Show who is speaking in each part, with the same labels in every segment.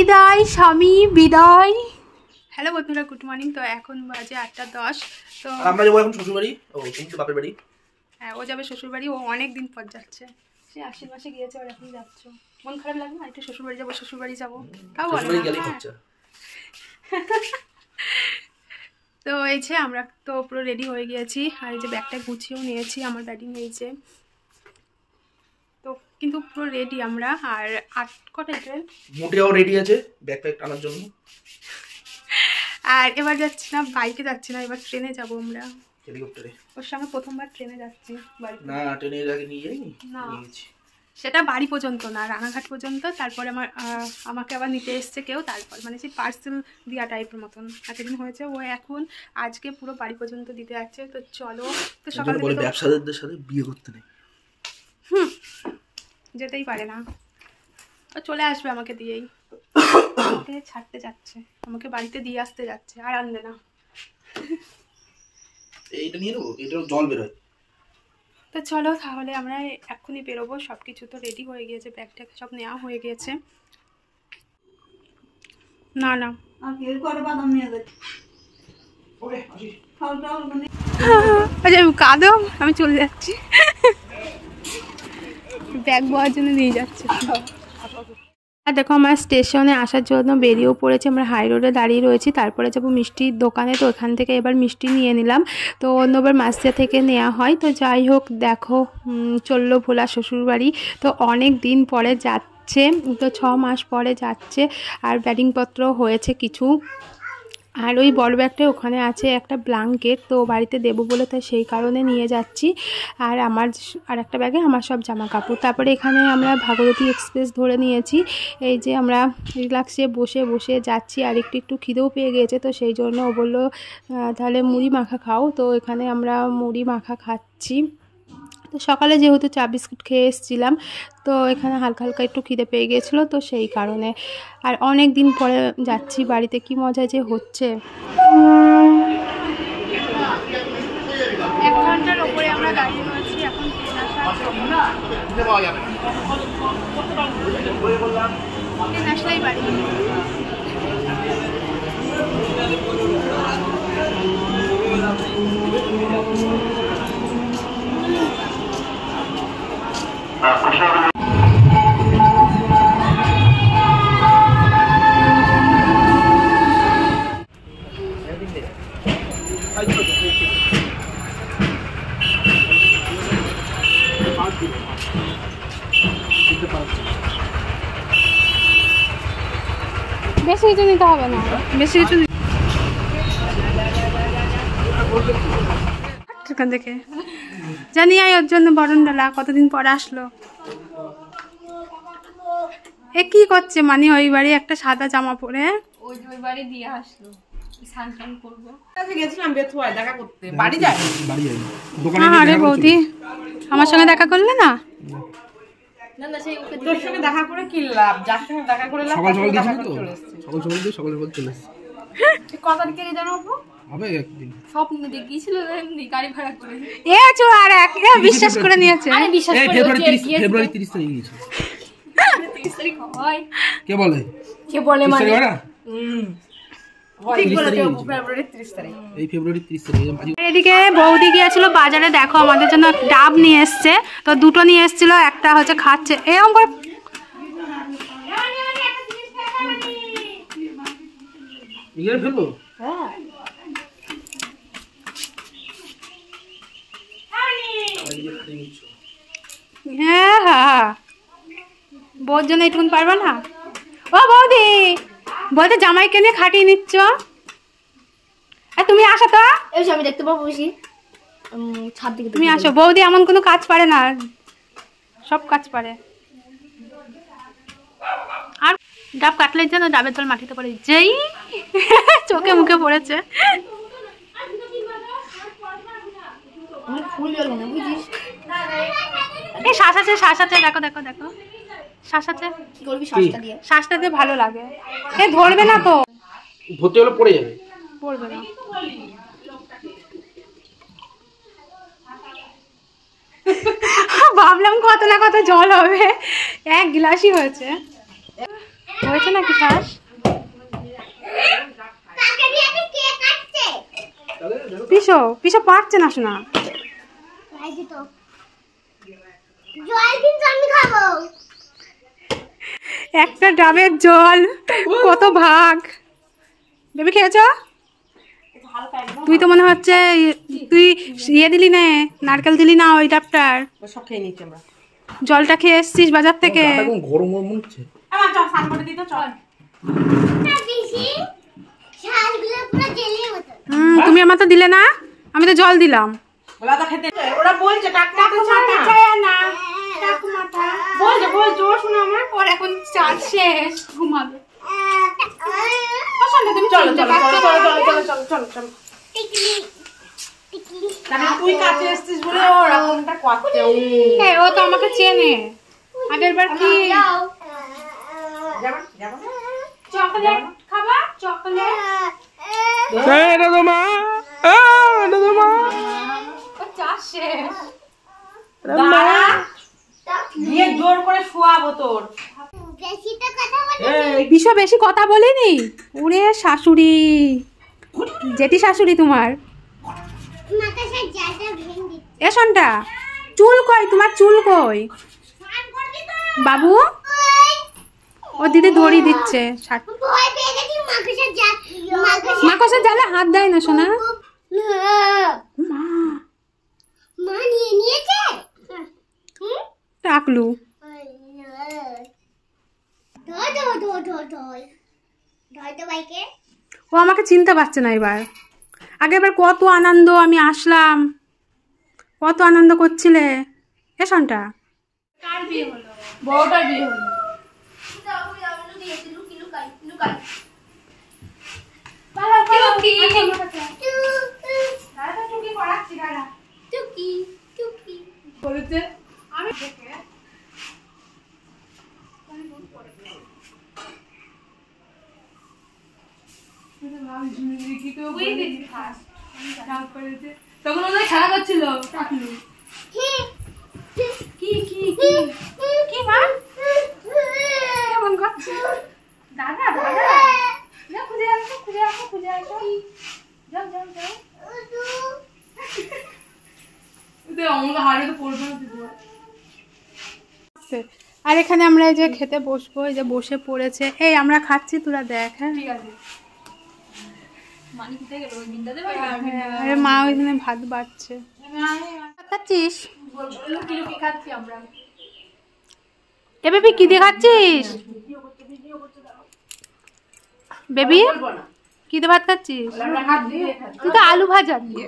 Speaker 1: বিদায় স্বামী বিদায়। হ্যালো বন্ধুরা, গুড মর্নিং। তো এখন বাজে 8:10। তো
Speaker 2: আমরা যাবো এখন শ্বশুর বাড়ি। ও কিন্তু বাপের বাড়ি।
Speaker 1: হ্যাঁ, ও যাবে শ্বশুর বাড়ি। ও অনেক দিন পর যাচ্ছে, সে আশ্বিন মাসে গিয়েছে, আর এখন যাচ্ছ। মন খারাপ লাগে না? একটু শ্বশুর বাড়ি যাবো, শ্বশুর বাড়ি যাবো, তাও বলে না। তো এই যে আমরা তো পুরো রেডি হয়ে গিয়েছি, আর এই যে ব্যাগটা গুছিয়েও নিয়েছি, আমার ব্যাগই নিয়েছে। তো কিন্তু পুরো রেডি আমরা। আর 8 কটায় ট্রেন?
Speaker 2: মোটেও রেডি আছে ব্যাগ প্যাক টানার জন্য।
Speaker 1: আর এবার যাচ্ছি না বাইকে, যাচ্ছি না, এবার ট্রেনে যাব আমরা।
Speaker 2: হেলিকপ্টারে?
Speaker 1: ওর সঙ্গে প্রথমবার ট্রেনে যাচ্ছি।
Speaker 2: না, ট্রেনে আগে নিয়ে যাইনি।
Speaker 1: না, সেটা বাড়ি পর্যন্ত না, রানাঘাট পর্যন্ত। তারপরে আমাকে আবার নিতে এসছে কেউ, তারপর মানে সেই পার্সেল দেওয়া টাইপের মতন এতদিন হয়েছে। ও এখন আজকে পুরো বাড়ি পর্যন্ত দিতে যাচ্ছে। তো চলো। তো সকাল থেকে
Speaker 2: ব্যবসাদারদের সাথে বিয়ে করতে নেই।
Speaker 1: যেতেই পারে না, ও চলে আসবে আমাকে দিয়েই। আমাকে ছাড়তে যাচ্ছে, আমাকে বাড়িতে দিয়ে আসতে যাচ্ছে, আর আনবে না।
Speaker 2: এইটা নিয়ে নেবো, এটা জল বের হয়।
Speaker 1: তো চলো তাহলে আমরা এক্ষুনি বেরোবো। সব কিছু তো রেডি হয়ে গিয়েছে, ব্যাগ ট্যাগ সব নেওয়া হয়ে গিয়েছে। না না আচ্ছা, কাঁদো, আমি চলে যাচ্ছি। ব্যাগ বওয়ার জন্য নিয়ে যাচ্ছি। আর দেখো আমরা স্টেশনে আসার জন্য বেরিয়েও পড়েছি। আমরা হাই রোডে দাঁড়িয়ে রয়েছি, তারপরে যাবো মিষ্টির দোকানে। তো ওখান থেকে এবার মিষ্টি নিয়ে নিলাম। তো অন্যবার মাসিয়া থেকে নেওয়া হয়। তো যাই হোক, দেখো চললো ভোলা শ্বশুরবাড়ি। তো অনেক দিন পরে যাচ্ছে, তো 6 মাস পরে যাচ্ছে। আর ব্যাটিংপত্র হয়েছে কিছু। আর ওই বড় ব্যাগটা ওখানে আছে একটা ব্ল্যাঙ্কেট, তো বাড়িতে দেবো বলে তাই সেই কারণে নিয়ে যাচ্ছি। আর আমার আর একটা ব্যাগে আমার সব জামা কাপড়। তারপরে এখানে আমরা ভাগীরথী এক্সপ্রেস ধরে নিয়েছি। এই যে আমরা রিল্যাক্সে বসে বসে যাচ্ছি, আর একটু খিদেও পেয়ে গিয়েছে। তো সেই জন্য ও বললো তাহলে মুড়ি মাখা খাও। তো এখানে আমরা মুড়ি মাখা খাচ্ছি। তো সকালে যেহেতু চা বিস্কুট খেয়ে এসেছিলাম, তো এখানে হালকা হালকা একটু খিদে পেয়ে গিয়েছিলো, তো সেই কারণে। আর অনেক দিন পরে যাচ্ছি বাড়িতে, কি মজা যে হচ্ছে। 1 ঘন্টার ওপরে আমরা দাঁড়িয়ে রয়েছি, এখন ট্রেন আসলেই বাড়ি। বেশি কিছু নিতে হবে না, বেশি কিছু এখান থেকে জানি। ওর জন্য বরণডালা কতদিন পরে আসলো। এ কি করছে মানে ওই বাড়ি একটা সাদা জামা পরে
Speaker 3: ওই বাড়ি দিয়ে আসলো, স্নান করবো। গেছিলাম বেথুয়ায় দেখা করতে, বাড়ি যায় দোকানে।
Speaker 1: আরে বৌদি, আমার সঙ্গে দেখা করলে না?
Speaker 3: না না, সেই তোর সঙ্গে দেখা করে কি লাভ? যার সঙ্গে দেখা করে লাভ, সকাল সকাল চলে এসেছে।
Speaker 2: সকাল চলে এসেছে।
Speaker 3: কত তারিখে জানো
Speaker 2: হবে একদিন।
Speaker 3: স্বপ্ন দেখিয়েছিল এমনি গাড়ি ভাড়া করে।
Speaker 1: এ চো আর এক বিশ্বাস করে নিয়েছে।
Speaker 3: আরে বিশ্বাস করে
Speaker 2: ফেব্রুয়ারি 30 তারিখে গিয়েছে।
Speaker 3: 30 তারিখ হয়?
Speaker 2: কে বলে
Speaker 3: মানে
Speaker 2: ঠিক বলেছে,
Speaker 3: ফেব্রুয়ারি 30 তারিখ।
Speaker 2: এই ফেব্রুয়ারি 30 তারিখ।
Speaker 1: এদিকে বৌদি গিয়েছিল বাজারে, দেখো আমাদের জন্য ডাব নিয়ে এসছে। তো দুটো নিয়ে এসেছিল, একটা হচ্ছে খাচ্ছে এরকম করে।
Speaker 2: ইয়ে ফেলবো?
Speaker 1: হ্যাঁ হ্যাঁ, বউর জন্য এইটুকুন পারবে না? ও বৌদি, বলতে জামাইকে নিয়ে খাটিয়ে নিচ্ছ। আর তুমি আসো তো,
Speaker 3: আমি দেখতে পাবো বেশি ছাদ দিকে।
Speaker 1: তুমি আসো। বৌদি এমন কোনো কাজ পারে না, সব কাজ পারে। আর ডাব কাটলে যেন ডাবের জল মাটিতে পড়ে, যেই চোখে মুখে পড়েছে। এই শ্বাস আছে, শ্বাস আছে, দেখো দেখো দেখো, শ্বাস আছে।
Speaker 3: কি করবি শ্বাসটা দিয়ে?
Speaker 1: শ্বাসটা দিয়ে ভালো লাগে। এ ধরবে না তো,
Speaker 2: ধরতে হলে পড়ে যাবে।
Speaker 1: পড়বে না। ভাবলাম কত না কত জল হবে, 1 গ্লাসই হয়েছে। হয়েছে নাকি শ্বাস? পিসো পিসো পারছে না শোনা। একটা ডাবের জল কত ভাগ। বেবি খেয়েছ? তুই তো মনে হচ্ছে তুই ইয়ে দিলি না, নারকেল দিলি না ওই ডাবটার।
Speaker 3: সব খেয়ে নিচ্ছি আমরা।
Speaker 1: জলটা খেয়ে এসছিস বাজার থেকে।
Speaker 2: গরম গরম হচ্ছে।
Speaker 3: চল স্নান করে দিতে চল।
Speaker 1: তুমি আমার তো দিলে না, আমি তো জল দিলাম।
Speaker 3: ওরা তো খেতে ওরা বলছে টাকমাটা চায় না। টাকমাটা বলছে ও শোনো আমার পর এখন চাল শেষ ঘুমাবে। চলো চলো চলো চলো চলো চলো চলো। তুই কাছে এসছিস বলে ও রকমটা করছে।
Speaker 1: ও তো আমাকে চেনে। আগের বার কি চকলেট খাবা? চকলেট
Speaker 2: এটা তো মা, এটা তো মা।
Speaker 1: চাষ শেষ।
Speaker 3: গিয়ে জোর করে শোয়াবো তোর।
Speaker 1: বিশ্ব বেশি কথা বলিনি। ওরে শাশুড়ি, জেঠি শাশুড়ি তোমার। এ শোনটা চুল কই তোমার? চুল কই বাবু? ও দিদি দড়ি দিচ্ছে। মাকসের জালে হাত দেয় না শোনা। মা টাকলু। ও আমাকে চিনতে পারছে না এবার। আগের বার কত আনন্দ, আমি আসলাম, কত আনন্দ করছিলে। এ শোনটা
Speaker 3: বউটার বিয়ে হলো। তখন ওদের খেলা করছিল।
Speaker 1: কি মা কেমন করছে? দাদা দাদা খুঁজে আসো খুঁজে আসো খুঁজে আসো। যাও যাও যাও। আর এখানে আমরা এই যে খেতে বসবো, এই যে বসে পড়েছে। এই আমরা খাচ্ছি, তোরা দেখ। হ্যাঁ ঠিক আছে। আরে মা ওইখানে ভাত বাড়ছে। খাচ্ছিস? এ বেবি কি দিয়ে খাচ্ছিস? বেবি কি দিয়ে ভাত খাচ্ছিস? তুই তো আলু ভাজা দিয়ে।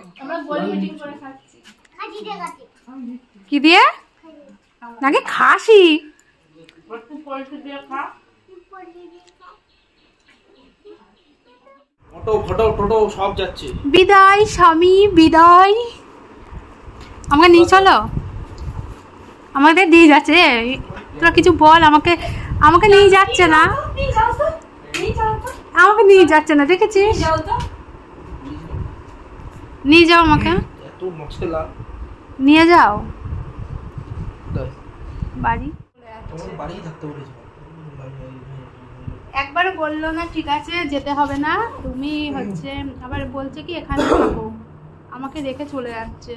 Speaker 1: কি দিয়ে? নাকি খাসি?
Speaker 2: অটো ফটো টোটো সব যাচ্ছে।
Speaker 1: বিদায় স্বামী বিদায়। আমাকে নিয়ে চলো। আমাকে দিয়ে যাচ্ছে। তোরা কিছু বল। আমাকে আমাকে নিয়ে যাচ্ছে না, আমাকে নিয়ে যাচ্ছে না। দেখেছিস? নিয়ে যাও আমাকে,
Speaker 2: এত মশলা
Speaker 1: নিয়ে যাও বাড়ি।
Speaker 2: তোমার বাড়ি থাকতে বলেছে।
Speaker 1: একবার বললো না ঠিক আছে যেতে হবে না, তুমি হচ্ছে আবার বলছে কি এখানে থাকো, আমাকে রেখে চলে যাচ্ছে।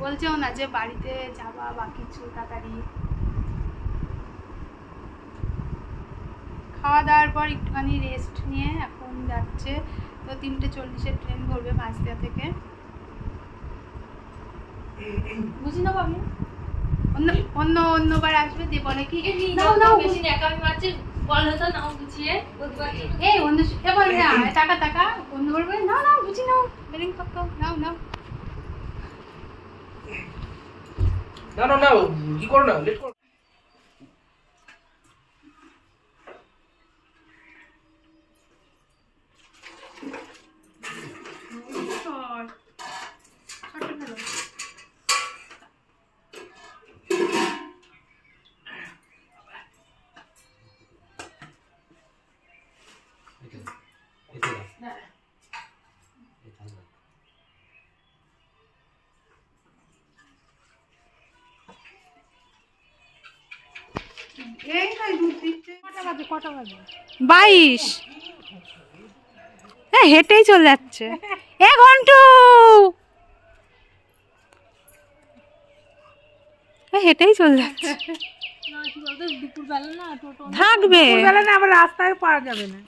Speaker 1: বলছেও না যে বাড়িতে যাবা বা কিছু তাড়াতাড়ি। খাওয়া দাওয়ার পর একটুখানি রেস্ট নিয়ে এখন যাচ্ছে। তো 3:40-এর ট্রেন ধরবে মাঝদিয়া থেকে। বুঝি না ভাবি অন্যবার আসবে দিয়ে বলে কি নাও নাও বেশি একা আমি মারছি বল হতো নাও বুঝিয়ে এই অন্য এবার না টাকা টাকা অন্য বলবে নাও নাও বুঝি নাও বেরিং পাক্কা নাও নাও।
Speaker 2: না না না কি করো না, লেট করো।
Speaker 1: 22। হ্যাঁ হেঁটেই চলে যাচ্ছে। এ ঘন্টু হেঁটেই চলে যাচ্ছে। থাকবে
Speaker 3: আবার রাস্তায় পাওয়া যাবে না।